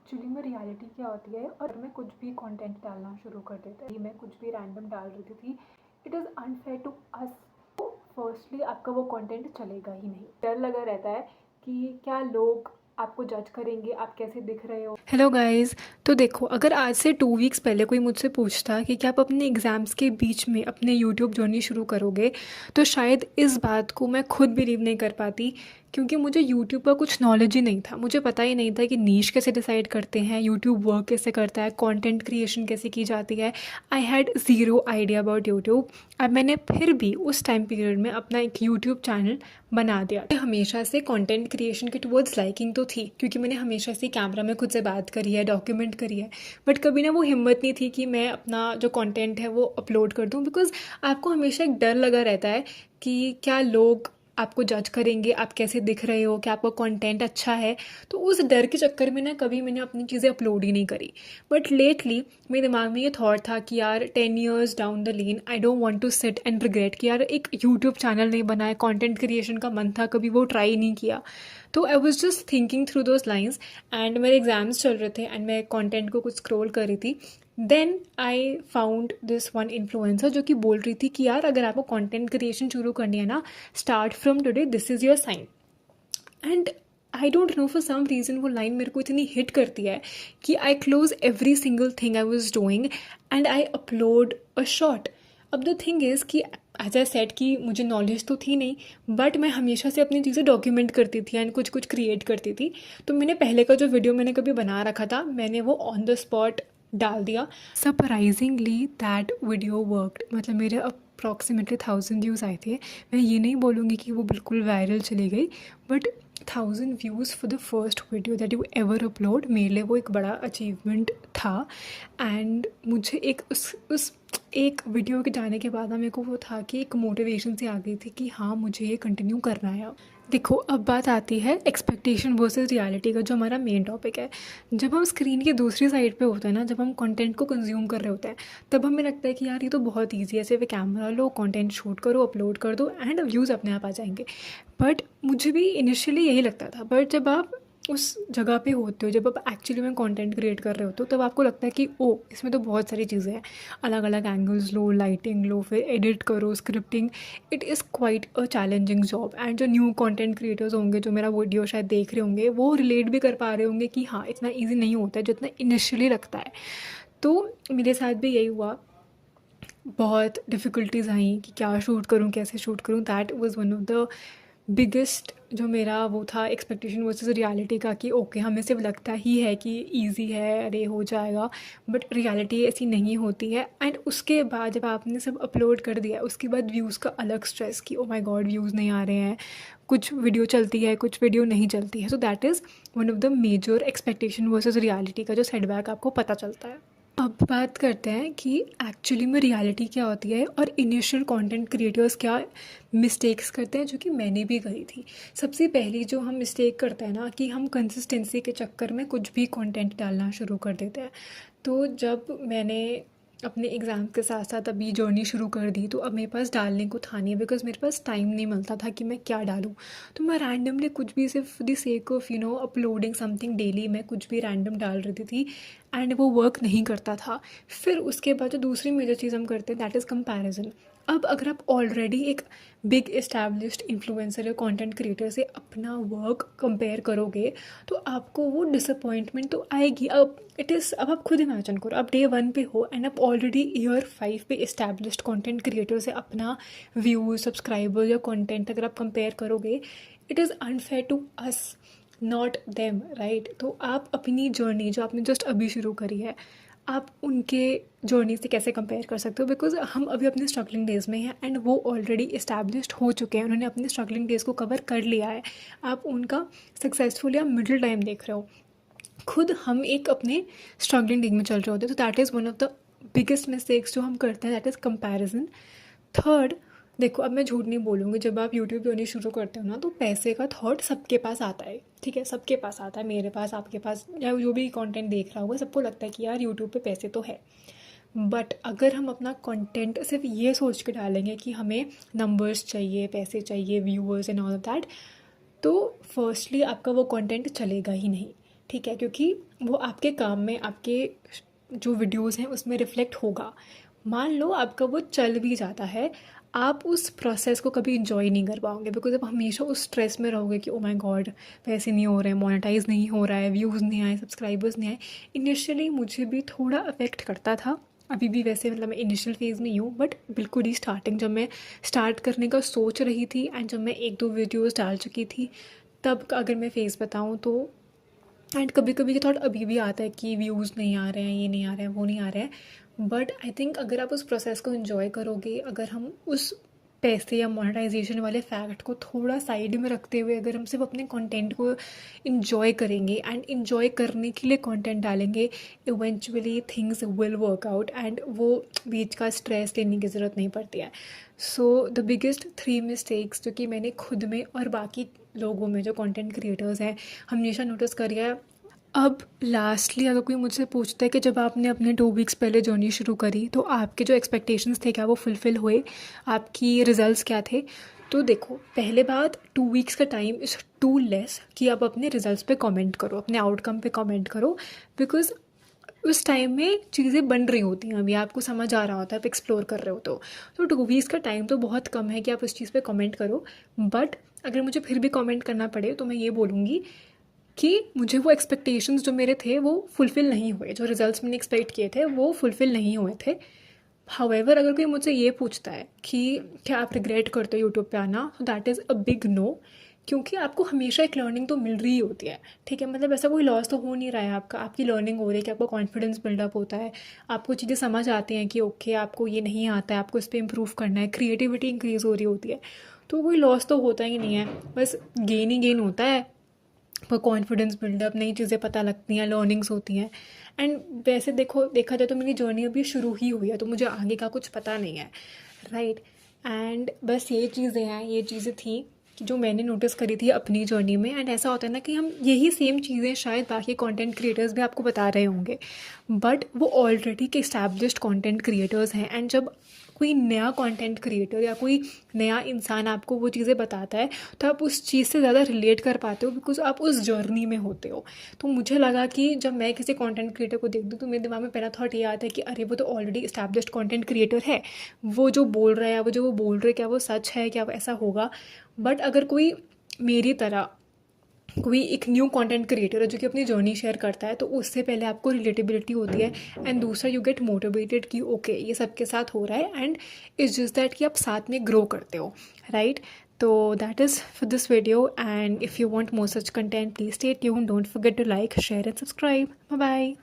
Actually में reality क्या होती है और मैं कुछ भी कंटेंट डालना शुरू कर देता है। मैं कुछ भी रैंडम डाल रही थी। It is unfair to us. तो फर्स्टली आपका वो कंटेंट चलेगा ही नहीं। डर लगा रहता है कि क्या लोग आपको जज करेंगे, आप कैसे दिख रहे हो। हेलो गाइस, तो देखो, अगर आज से 2 वीक्स पहले कोई मुझसे पूछता कि क्या आप अपने एग्ज़ाम्स के बीच में अपने यूट्यूब जर्नी शुरू करोगे, तो शायद इस बात को मैं खुद बिलीव नहीं कर पाती, क्योंकि मुझे यूट्यूब का कुछ नॉलेज ही नहीं था। मुझे पता ही नहीं था कि नीश कैसे डिसाइड करते हैं, यूट्यूब वर्क कैसे करता है, कंटेंट क्रिएशन कैसे की जाती है। I had zero idea about YouTube. अब मैंने फिर भी उस टाइम पीरियड में अपना एक यूट्यूब चैनल बना दिया। हमेशा से कंटेंट क्रिएशन के टुवर्ड्स लाइकिंग तो थी, क्योंकि मैंने हमेशा से कैमरा में खुद से बात करी है, डॉक्यूमेंट करी है, बट कभी ना वो हिम्मत नहीं थी कि मैं अपना जो कंटेंट है वो अपलोड कर दूँ। बिकॉज आपको हमेशा एक डर लगा रहता है कि क्या लोग आपको जज करेंगे, आप कैसे दिख रहे हो, क्या आपका कंटेंट अच्छा है। तो उस डर के चक्कर में ना कभी मैंने अपनी चीज़ें अपलोड ही नहीं करी। बट लेटली मेरे दिमाग में ये थॉट था कि यार 10 years down the lane I don't want to sit and regret कि यार एक यूट्यूब चैनल नहीं बनाया, कंटेंट क्रिएशन का मन था, कभी वो ट्राई नहीं किया। तो I was just thinking through those lines and मेरे एग्जाम्स चल रहे थे एंड मैं कंटेंट को कुछ स्क्रॉल कर रही थी। Then I found this one influencer जो कि बोल रही थी कि यार अगर आपको कंटेंट क्रिएशन शुरू करनी है ना, start from today, this is your sign. And I don't know for some reason वो लाइन मेरे को इतनी हिट करती है कि I close every single thing I was doing and I upload a short. अब द थिंग इज़ कि as I said कि मुझे नॉलेज तो थी नहीं, बट मैं हमेशा से अपनी चीज़ें डॉक्यूमेंट करती थी एंड कुछ कुछ क्रिएट करती थी। तो मैंने पहले का जो वीडियो मैंने कभी बना रखा था, मैंने वो ऑन द स्पॉट डाल दिया। Surprisingly that video worked. मतलब मेरे अप्रॉक्सीमेटली 1000 व्यूज़ आए थे। मैं ये नहीं बोलूँगी कि वो बिल्कुल वायरल चली गई, but 1000 views for the first video that you ever upload, मेरे लिए वो एक बड़ा अचीवमेंट था। एंड मुझे एक उस एक वीडियो के जाने के बाद ना मेरे को वो था कि एक मोटिवेशन सी आ गई थी कि हाँ, मुझे ये कंटिन्यू करना है। देखो, अब बात आती है एक्सपेक्टेशन वर्सेस रियलिटी का, जो हमारा मेन टॉपिक है। जब हम स्क्रीन की दूसरी साइड पे होते हैं ना, जब हम कंटेंट को कंज्यूम कर रहे होते हैं, तब हमें लगता है कि यार ये तो बहुत ईजी है, सिर्फ कैमरा लो, कंटेंट शूट करो, अपलोड कर दो एंड व्यूज़ अपने आप आ जाएंगे। बट मुझे भी इनिशियली यही लगता था। बट जब आप उस जगह पे होते हो, जब आप एक्चुअली में कंटेंट क्रिएट कर रहे होते हो, तब आपको लगता है कि ओ, इसमें तो बहुत सारी चीज़ें हैं। अलग अलग एंगल्स लो, लाइटिंग लो, फिर एडिट करो, scripting. It is quite a challenging job. And जो न्यू कंटेंट क्रिएटर्स होंगे, जो मेरा वीडियो शायद देख रहे होंगे, वो रिलेट भी कर पा रहे होंगे कि हाँ, इतना ईजी नहीं होता है जितना इनिशियली लगता है। तो मेरे साथ भी यही हुआ। बहुत डिफ़िकल्टीज़ आई कि क्या शूट करूँ, कैसे शूट करूँ। That was one of the biggest जो मेरा वो था एक्सपेक्टेशन वर्सेस रियलिटी का, कि ओके, हमें सिर्फ लगता ही है कि इजी है, अरे हो जाएगा, बट रियलिटी ऐसी नहीं होती है। एंड उसके बाद जब आपने सब अपलोड कर दिया, उसके बाद व्यूज़ का अलग स्ट्रेस कि ओ माय गॉड, व्यूज़ नहीं आ रहे हैं, कुछ वीडियो चलती है, कुछ वीडियो नहीं चलती है। So that is one of the major expectation versus reality का जो सेटबैक आपको पता चलता है। अब बात करते हैं कि एक्चुअली में रियलिटी क्या होती है और इनिशियल कंटेंट क्रिएटर्स क्या मिस्टेक्स करते हैं, जो कि मैंने भी करी थी। सबसे पहली जो हम मिस्टेक करते हैं ना, कि हम कंसिस्टेंसी के चक्कर में कुछ भी कंटेंट डालना शुरू कर देते हैं। तो जब मैंने अपने एग्ज़ाम के साथ साथ अभी जर्नी शुरू कर दी, तो अब मेरे पास डालने को था नहीं, बिकॉज मेरे पास टाइम नहीं मिलता था कि मैं क्या डालूँ। तो मैं रैंडमली कुछ भी, सिर्फ the sake of uploading something daily, मैं कुछ भी रैंडम डाल रही थी एंड वो वर्क नहीं करता था। फिर उसके बाद जो दूसरी मेजर चीज़ हम करते हैं, दैट इज़ कंपैरिजन। अब अगर आप ऑलरेडी एक बिग एस्टैब्लिश्ड इन्फ्लुएंसर या कंटेंट क्रिएटर से अपना वर्क कंपेयर करोगे, तो आपको वो डिसअपॉइंटमेंट तो आएगी। अब अब आप खुद इमेजिन करो, आप डे 1 पे हो एंड आप ऑलरेडी ईयर 5 पे एस्टैब्लिश्ड कंटेंट क्रिएटर से अपना व्यूज, सब्सक्राइबर या कंटेंट अगर आप कंपेयर करोगे, it is unfair to us, not them, right. तो आप अपनी जर्नी जो आपने जस्ट अभी शुरू करी है, आप उनके जर्नी से कैसे कंपेयर कर सकते हो, बिकॉज हम अभी अपने स्ट्रगलिंग डेज़ में हैं एंड वो ऑलरेडी इस्टेब्लिश्ड हो चुके हैं, उन्होंने अपने स्ट्रगलिंग डेज़ को कवर कर लिया है। आप उनका सक्सेसफुल या मिडिल टाइम देख रहे हो। खुद हम एक अपने स्ट्रगलिंग डे में चल रहे होते हैं। तो that is one of the biggest mistakes जो हम करते हैं, दैट इज़ कंपैरिजन। थर्ड, देखो, अब मैं झूठ नहीं बोलूँगी, जब आप यूट्यूब जर्नी शुरू करते हो ना, तो पैसे का थॉट सबके पास आता है, ठीक है, सबके पास आता है, मेरे पास, आपके पास, या जो भी कंटेंट देख रहा होगा, सबको लगता है कि यार यूट्यूब पे पैसे तो है। बट अगर हम अपना कंटेंट सिर्फ ये सोच के डालेंगे कि हमें नंबर्स चाहिए, पैसे चाहिए, viewers and all of that, तो फर्स्टली आपका वो कंटेंट चलेगा ही नहीं। ठीक है, क्योंकि वो आपके काम में, आपके जो वीडियोस हैं उसमें रिफ्लेक्ट होगा। मान लो आपका वो चल भी जाता है, आप उस प्रोसेस को कभी इंजॉय नहीं कर पाओगे, बिकॉज आप हमेशा उस स्ट्रेस में रहोगे कि ओ माय गॉड पैसे नहीं हो रहे हैं, मोनेटाइज नहीं हो रहा है, व्यूज़ नहीं आए, सब्सक्राइबर्स नहीं आए। इनिशियली मुझे भी थोड़ा अफेक्ट करता था, अभी भी वैसे मतलब मैं इनिशियल फेज़ में ही हूँ, बट बिल्कुल ही स्टार्टिंग जब मैं स्टार्ट करने का सोच रही थी एंड जब मैं 1-2 वीडियोज़ डाल चुकी थी, तब का अगर मैं फेस बताऊँ तो, एंड कभी कभी ये थॉट अभी भी आता है कि व्यूज़ नहीं आ रहे हैं, ये नहीं आ रहे हैं, वो नहीं आ रहे हैं। बट आई थिंक अगर आप उस प्रोसेस को इन्जॉय करोगे, अगर हम उस पैसे या मोनेटाइजेशन वाले फैक्ट को थोड़ा साइड में रखते हुए अगर हम सिर्फ अपने कंटेंट को इन्जॉय करेंगे एंड इन्जॉय करने के लिए कंटेंट डालेंगे, eventually things will work out and वो बीच का स्ट्रेस लेने की ज़रूरत नहीं पड़ती है। सो द बिगेस्ट 3 मिस्टेक्स जो कि मैंने खुद में और बाकी लोगों में जो कंटेंट क्रिएटर्स हैं हमेशा नोटिस करी है। अब लास्टली अगर कोई मुझसे पूछता है कि जब आपने अपने 2 वीक्स पहले जर्नी शुरू करी तो आपके जो एक्सपेक्टेशंस थे क्या वो फुलफ़िल हुए, आपकी रिजल्ट्स क्या थे? तो देखो, पहले बात 2 वीक्स का टाइम इज़ टू लेस कि आप अपने रिजल्ट्स पे कमेंट करो, अपने आउटकम पे कमेंट करो, बिकॉज़ उस टाइम में चीज़ें बन रही होती हैं, अभी आपको समझ आ रहा होता है, आप एक्सप्लोर कर रहे हो तो 2 वीक्स का टाइम तो बहुत कम है कि आप उस चीज़ पे कमेंट करो। बट अगर मुझे फिर भी कमेंट करना पड़े तो मैं ये बोलूँगी कि मुझे वो एक्सपेक्टेशंस जो मेरे थे वो फुलफ़िल नहीं हुए, जो रिजल्ट्स मैंने एक्सपेक्ट किए थे वो फुलफ़िल नहीं हुए थे। हाउएवर अगर कोई मुझसे ये पूछता है कि क्या आप रिग्रेट करते हो यूट्यूब पे आना, तो that is a big no, क्योंकि आपको हमेशा एक लर्निंग तो मिल रही होती है। ठीक है, मतलब ऐसा कोई लॉस तो हो नहीं रहा है आपका, आपकी लर्निंग हो रही है कि आपका कॉन्फिडेंस बिल्डअप होता है, आपको चीज़ें समझ आती हैं कि ओके आपको ये नहीं आता है, आपको इस पर इम्प्रूव करना है, क्रिएटिविटी इंक्रीज़ हो रही होती है। तो कोई लॉस तो होता ही नहीं है, बस गेन ही गेन होता है, पर कॉन्फिडेंस बिल्डअप, नई चीज़ें पता लगती हैं, लर्निंग्स होती हैं। एंड वैसे देखा जाए तो मेरी जर्नी अभी शुरू ही हुई है, तो मुझे आगे का कुछ पता नहीं है, राइट। एंड बस ये चीज़ें हैं, ये चीज़ें थी कि जो मैंने नोटिस करी थी अपनी जर्नी में। एंड ऐसा होता है ना कि हम यही सेम चीज़ें शायद बाकी कंटेंट क्रिएटर्स भी आपको बता रहे होंगे, बट वो ऑलरेडी के इस्टेब्लिश्ड कंटेंट क्रिएटर्स हैं। एंड जब कोई नया कंटेंट क्रिएटर या कोई नया इंसान आपको वो चीज़ें बताता है तो आप उस चीज़ से ज़्यादा रिलेट कर पाते हो, बिकॉज आप उस जर्नी में होते हो। तो मुझे लगा कि जब मैं किसी कंटेंट क्रिएटर को देख दूँ तो मेरे दिमाग में पहला थॉट ये आता है कि अरे वो तो ऑलरेडी इस्टेब्लिश्ड कंटेंट क्रिएटर है, वो जो बोल रहा है, वो बोल रहे क्या वो सच है, क्या ऐसा होगा। बट अगर कोई मेरी तरह कोई एक न्यू कंटेंट क्रिएटर है जो कि अपनी जर्नी शेयर करता है, तो उससे पहले आपको रिलेटेबिलिटी होती है, एंड दूसरा यू गेट मोटिवेटेड कि ओके ये सबके साथ हो रहा है, एंड इट्स जस्ट दैट कि आप साथ में ग्रो करते हो, राइट। तो that is for this video, and if you want more such content please stay tuned, don't forget to like, share and subscribe. Bye bye.